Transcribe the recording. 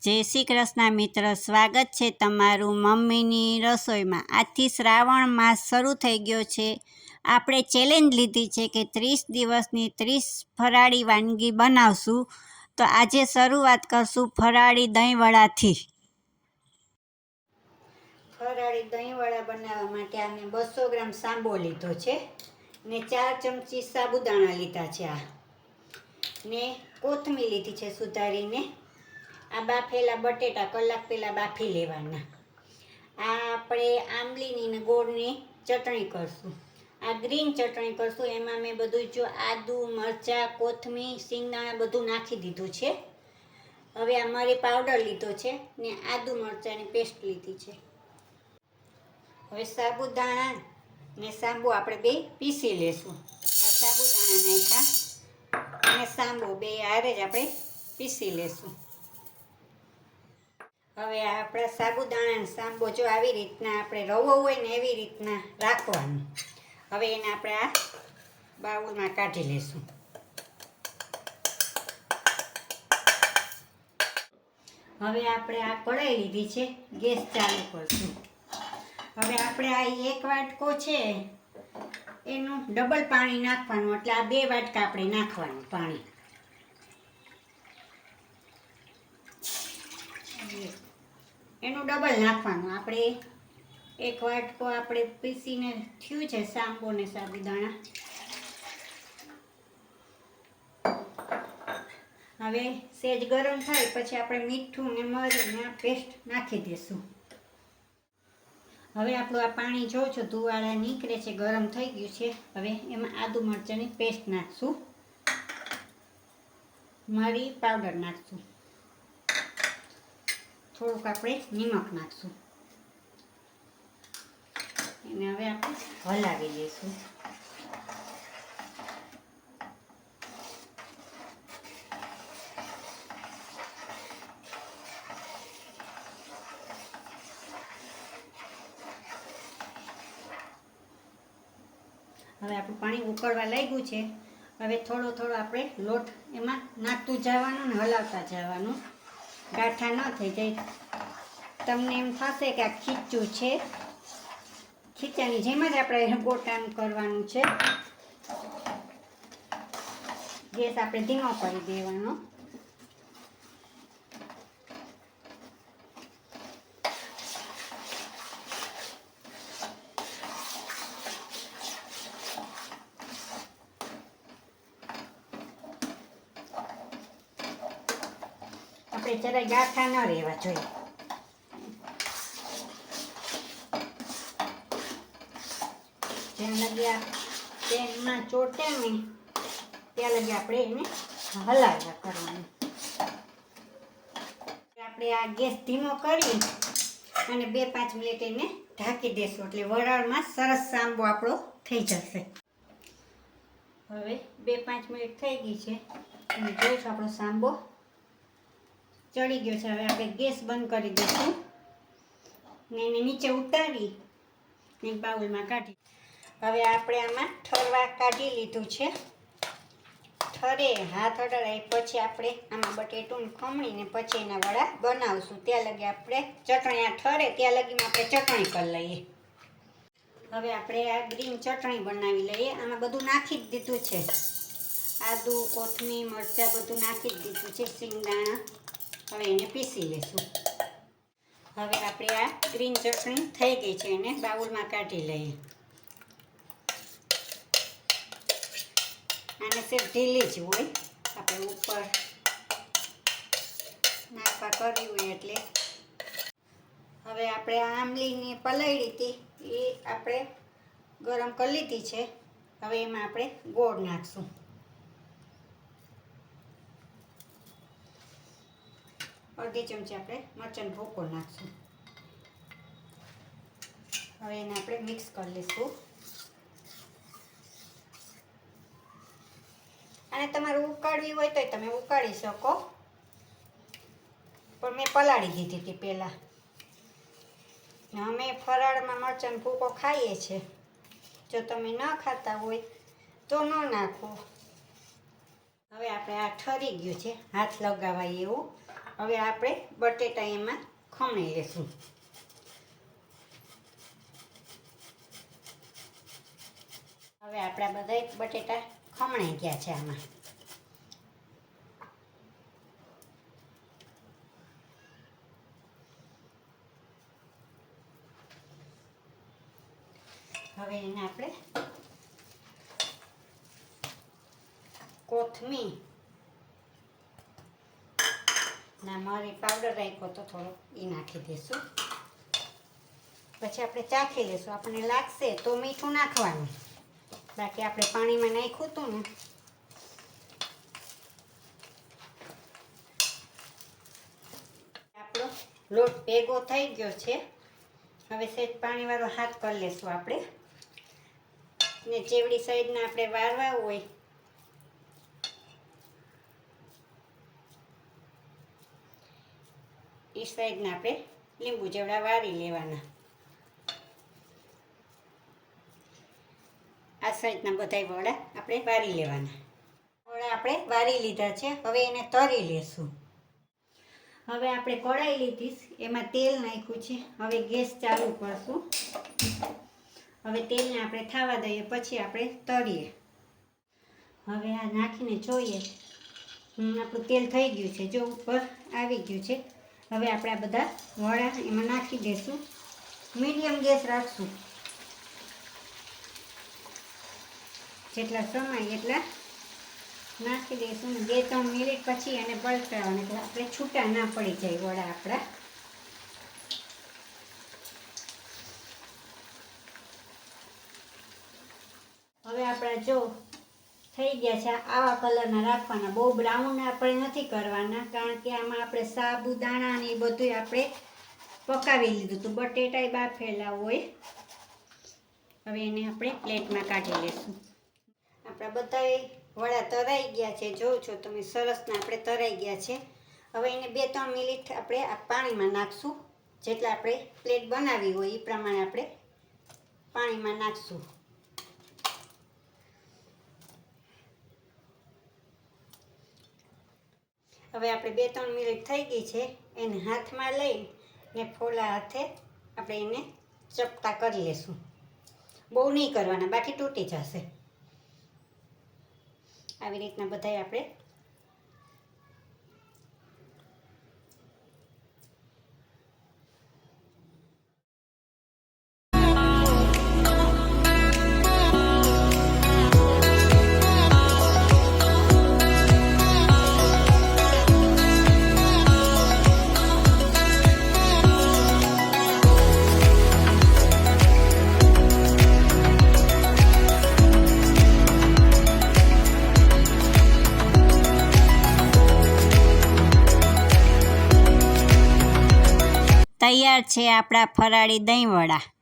જય શ્રી કૃષ્ણ મિત્ર, સ્વાગત છે તમારું મમ્મીની રસોઈમાં। આજથી શ્રાવણ માસ શરૂ થઈ ગયો છે। આપણે ચેલેન્જ લીધી છે કે 30 દિવસની 30 ફરાળી વાનગી બનાવશું। તો આજે શરૂઆત કરશું ફરાળી દહીંવડાથી। ફરાળી દહીંવડા બનાવવા માટે અમે 200 ગ્રામ સાંબો લીધો છે ને 4 ચમચી સાબુદાણા લીધા છે ને કોથમીર લીધી છે સુધારીને। આ બાફેલા બટેટા કલાક પહેલાં બાફી લેવાના। આ આપણે આંબલીની ને ગોળની ચટણી કરશું। આ ગ્રીન ચટણી કરશું। એમાં મેં બધું જો આદુ મરચાં કોથમીર સિંગદાણા બધું નાખી દીધું છે। હવે આ મરી પાવડર લીધો છે ને આદુ મરચાંની પેસ્ટ લીધી છે। હવે સાબુદાણા ને સાંબો આપણે બે પીસી લેશું। આ સાબુદાણા નાખ્યા અને સાંબો બે હારે જ આપણે પીસી લેશું। હવે આપણા સાબુદાણા સાંબો જો આવી રીતના આપણે રવો હોય ને એવી રીતના રાખવાનું। હવે એને આપણે આ બાઉલમાં કાઢી લેશું। હવે આપણે આ કઢાઈ લીધી છે, ગેસ ચાલુ કરશું। હવે આપણે આ 1 વાટકો છે એનું ડબલ પાણી નાખવાનું, એટલે આ 2 વાટકા આપણે નાખવાનું પાણી। એનું ડબલ નાખવાનું। આપણે 1 વાટકો આપણે પીસીને થયું છે સાંબો ને સાબુદાણા। હવે સેજ ગરમ થાય પછી આપણે મીઠું ને મરીને પેસ્ટ નાખી દઈશું। હવે આપણું આ પાણી જો છો ધુવાળા નીકળે છે, ગરમ થઈ ગયું છે। હવે એમાં આદુ મરચાંની પેસ્ટ નાખશું, મરી પાવડર નાખશું, થોડુંક આપણે નિમક નાખશું અને હવે આપણે હલાવી લઈશું। હવે આપણું પાણી ઉકળવા લાગ્યું છે। હવે થોડો થોડો આપણે લોટ એમાં નાખતું જવાનું ને હલાવતા જવાનું, ગાંઠા ન થઈ જાય। તમને એમ થશે કે આ ખીચું છે, ખીચાની જેમ જ આપણે ગોટાનું કરવાનું છે। ગેસ આપણે ધીમો કરી દેવાનો। આપણે જરાય ગાંઠા ન રહેવા જોઈએ। જ્યાં લગી આ પેનમાં ચોટે ને ત્યાં લગી આપણે એને હલાવ્યા કરવાનું। આપણે આ ગેસ ધીમો કરી અને 2-5 મિનિટ એને ઢાંકી દેશું, એટલે વરાળમાં સરસ સાંબો આપણો થઈ જશે। હવે 2-5 મિનિટ થઈ ગઈ છે અને જોઈશું આપણો સાંબો ચડી ગયો છે। હવે આપણે ગેસ બંધ કરી દઈશું ને એને નીચે ઉતારી ને બાઉલમાં કાઢી। હવે આપણે આમાં ઠરવા કાઢી લીધું છે। ઠરે હાથ અડાડાય પછી આપણે આમાં બટેટું ખમણીને પછી એના વડા બનાવશું। ત્યાં લગી આપણે ચટણી આ ઠરે ત્યાં લગીમાં આપણે ચટણી કરી લઈએ। હવે આપણે આ ગ્રીન ચટણી બનાવી લઈએ। આમાં બધું નાખી જ દીધું છે, આદુ કોથમીર મરચાં બધું નાખી જ દીધું છે, સિંગદાણા। હવે એને પીસી લેશું। હવે આપણે આ ગ્રીન ચટણી થઈ ગઈ છે, એને બાઉલમાં કાઢી લઈએ। આને સિર્ફ ઢીલી જ હોય, આપણે ઉપર નાખવા કરવી હોય એટલે। હવે આપણે આ આંબલીની પલાળી હતી એ આપણે ગરમ કરી લીધી છે। હવે એમાં આપણે ગોળ નાખશું, અડધી ચમચી આપણે મરચાંનો ભૂકો નાખશું। હવે એને આપણે મિક્સ કરી લઈશું। અને તમારે ઉકાળવી હોય તો તમે ઉકાળી શકો, પણ મેં પલાળી દીધી હતી પહેલાં। અમે ફરાળમાં મરચાંનો ભૂકો ખાઈએ છીએ, જો તમે ન ખાતા હોય તો ન નાખો। હવે આપણે આ ઠરી ગયું છે, હાથ લગાવાય એવું। હવે આપણે બટેટા એમાં ખમણી લેશું. હવે આપણા બધા બટેટા ખમણાઈ ગયા છે આમાં. હવે એને આપણે કોથમીર ના મરી પાવડર રાખ્યો તો થોડો એ નાખી દઈશું. પછી આપણે ચાખી લઈશું. આપણને લાગશે તો મીઠું નાખવાનું, બાકી આપણે પાણીમાં નાખ્યું હતું ને. આપણો લોટ ભેગો થઈ ગયો છે. હવે સહેજ પાણીવાળો હાથ કરી લેશું આપણે. ને જેવડી સાઈડના આપણે વારવા હોય એ સાઈડના આપણે લીંબુ જેવડા વારી લેવાના. આ સાઈડના બધા વડા આપણે વારી લેવાના. વડા આપણે વારી લીધા છે. હવે એને તળી લેશું. હવે આપણે કઢાઈ લીધી, એમાં તેલ નાખ્યું છે. હવે ગેસ ચાલુ કરશું. હવે તેલને આપણે થવા દઈએ, પછી આપણે તળીએ. હવે આ નાખીને જોઈએ. આપણું તેલ થઈ ગયું છે, જો ઉપર આવી ગયું છે. હવે આપણે આ બધા વડા એમાં નાખી દઈશું. મીડિયમ ગેસ રાખશું. જેટલા સમાય એટલા નાખી દઈશું. 2-3 મિનિટ પછી એને પલટાવવાનું, એટલે આપણે છૂટા ના પડી જાય વડા આપણા. હવે આપણા જો થઈ ગયા છે. આવા કલરના રાખવાના, બહુ બ્રાઉન આપણે નથી કરવાના, કારણ કે આમાં આપણે સાબુદાણા ને એ બધું આપણે પકાવી લીધું હતું. બટેટા બાફેલા હોય. હવે એને આપણે પ્લેટમાં કાઢી લઈશું. આપણા બધા વડા તરાઈ ગયા છે. જોઉં છો તમે, સરસના આપણે તરાઈ ગયા છે. હવે એને 2-3 મિનિટ આપણે આ પાણીમાં નાખશું. જેટલા આપણે પ્લેટ બનાવી હોય એ પ્રમાણે આપણે પાણીમાં નાખશું. હવે આપણે 2-3 મિનિટ થઈ ગઈ છે. એને હાથમાં લઈને ફોલા હાથે આપણે એને ચપટા કરી લેશું. બહુ નહીં કરવાના, બાકી તૂટી જશે. આવી રીતના બધાય આપણે તૈયાર છે આપણા ફરાળી દહીં વડા.